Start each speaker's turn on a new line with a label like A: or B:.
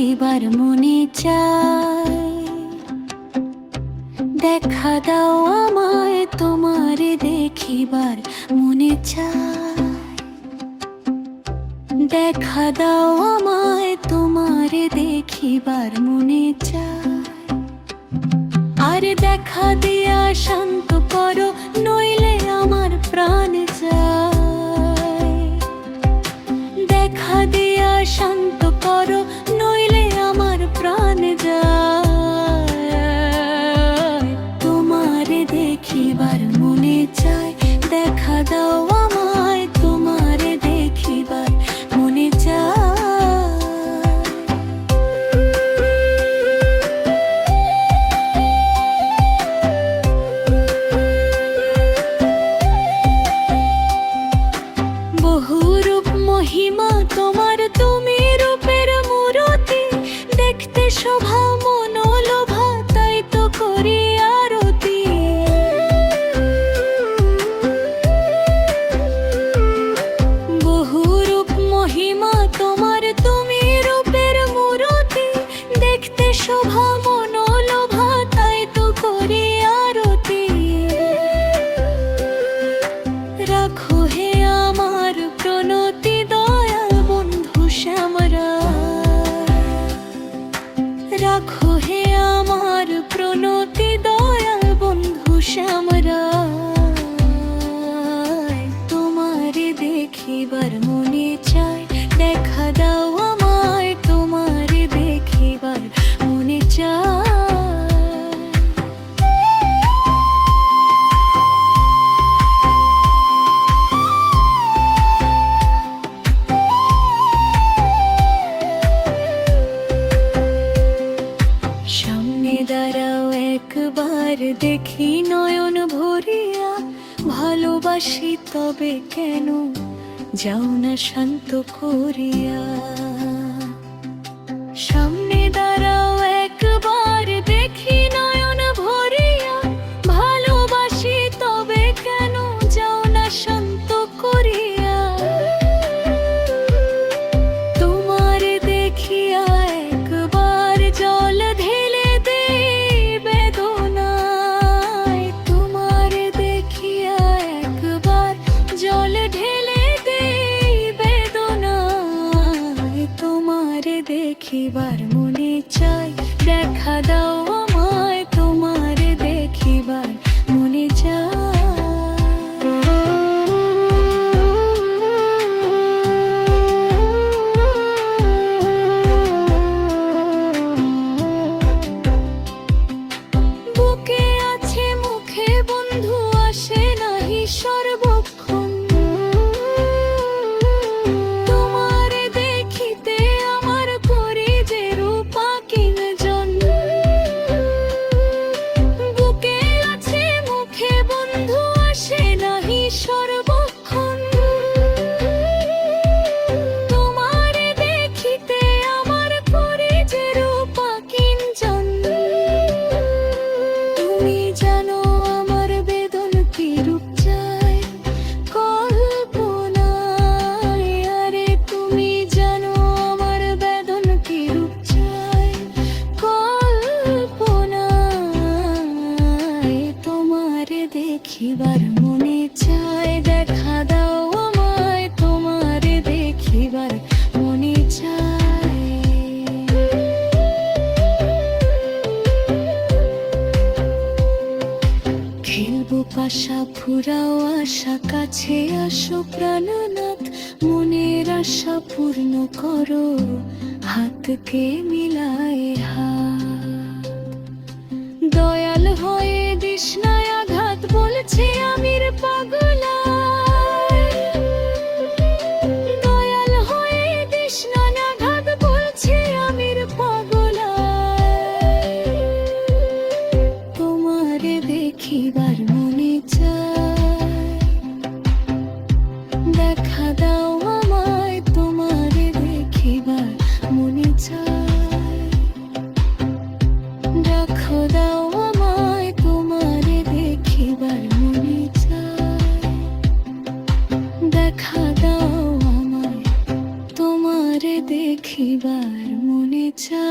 A: দেখিবার মনে চায়। দেখা দাও আমায় তোমারে দেখিবার মনে চায়। দেখা দাও আমায় তোমারে দেখিবার মনে চায়। আর দেখা দিয়া শান্ত করো, নইলে আমার প্রাণ যায়। দেখা দিয়া শান্ত করো, নইলে আমার প্রাণ যায়। তোমারে দেখিবার মনে চায়। দেখা দাও আমায় তোমারে দেখিবার মনে চায়। বহুরূপ মহিমা তোমার, তুমি রূপের মূরতি। দেখতে শোভা মনোলোভা, তাই তো করি আরতি। বহুরূপ মহিমা তোমার, তুমি রূপের মূরতি। দেখতে শোভা মনোলোভা, তাই তো করি আরতি। রাখো হে আমার প্রণতি দয়াল বন্ধু শ্যামরায়। রাখো হে আমার প্রণতি দয়াল বন্ধু শ্যামরায়। তোমারে দেখিবার মনে চায়। দেখা দাও আমায় তোমারে দেখিবার মনে চায়। সামনে দাঁড়াও একবার, দেখি নয়ন ভরিয়া। ভালোবাসি তবে কেন যাও না শান্ত করিয়া। সামনে দাঁড়াও একবার, দেখি নয়ন ভরিয়া। ভালোবাসি তবে কেন যাও না শান্ত করিয়া। তোমারে দেখিয়া একবার জল ঢেলে দেই বেদনায়। তোমারে দেখিয়া একবার জল ঢেলে দেই বেদনায়। তোমারে দেখিবার মনে চায়। দেখা দাও আমায় তোমারে দেখিবার মনে চায়। বুকে আছে মুখে বন্ধু, আসে নাহি সর্বক্ষণ। তোমারে দেখিতে আমার করি যে রূপা কিঞ্জন। বুকে আছে মুখে বন্ধু, আসে নাহি সর্বক্ষণ। তোমারে দেখিতে আমার করি যে রূপা কিঞ্জন। তুমি জানো আমার বেদন কি রূপ চায় কল্পনায়। আরে তুমি জানো আমার বেদন কি রূপ চায় কল্পনায়। তোমারে দেখিবার মনে চায়। দেখা দাও আমায় তোমারে দেখিবার মনে চায়। খেলবো পাশা ফুরাও আশা, কাছে আসো প্রাণনাথ। মনের আশা পূর্ণ করো, হাতকে মিলায় হাত। দয়াল হয়ে তৃষ্ণায় আঘাত, বলছে আমির পাগলা। দয়াল হয়ে তৃষ্ণায় আঘাত, বলছে আমির পাগলা। তোমারে দেখিবার মনে চায়। দেখা দাও আমায় তোমারে দেখিবার মনে চায়। রাখো দাও আমায় তোমারে দেখিবার মনে চায়। দেখা দাও আমায় তোমারে দেখিবার মনে ছায়া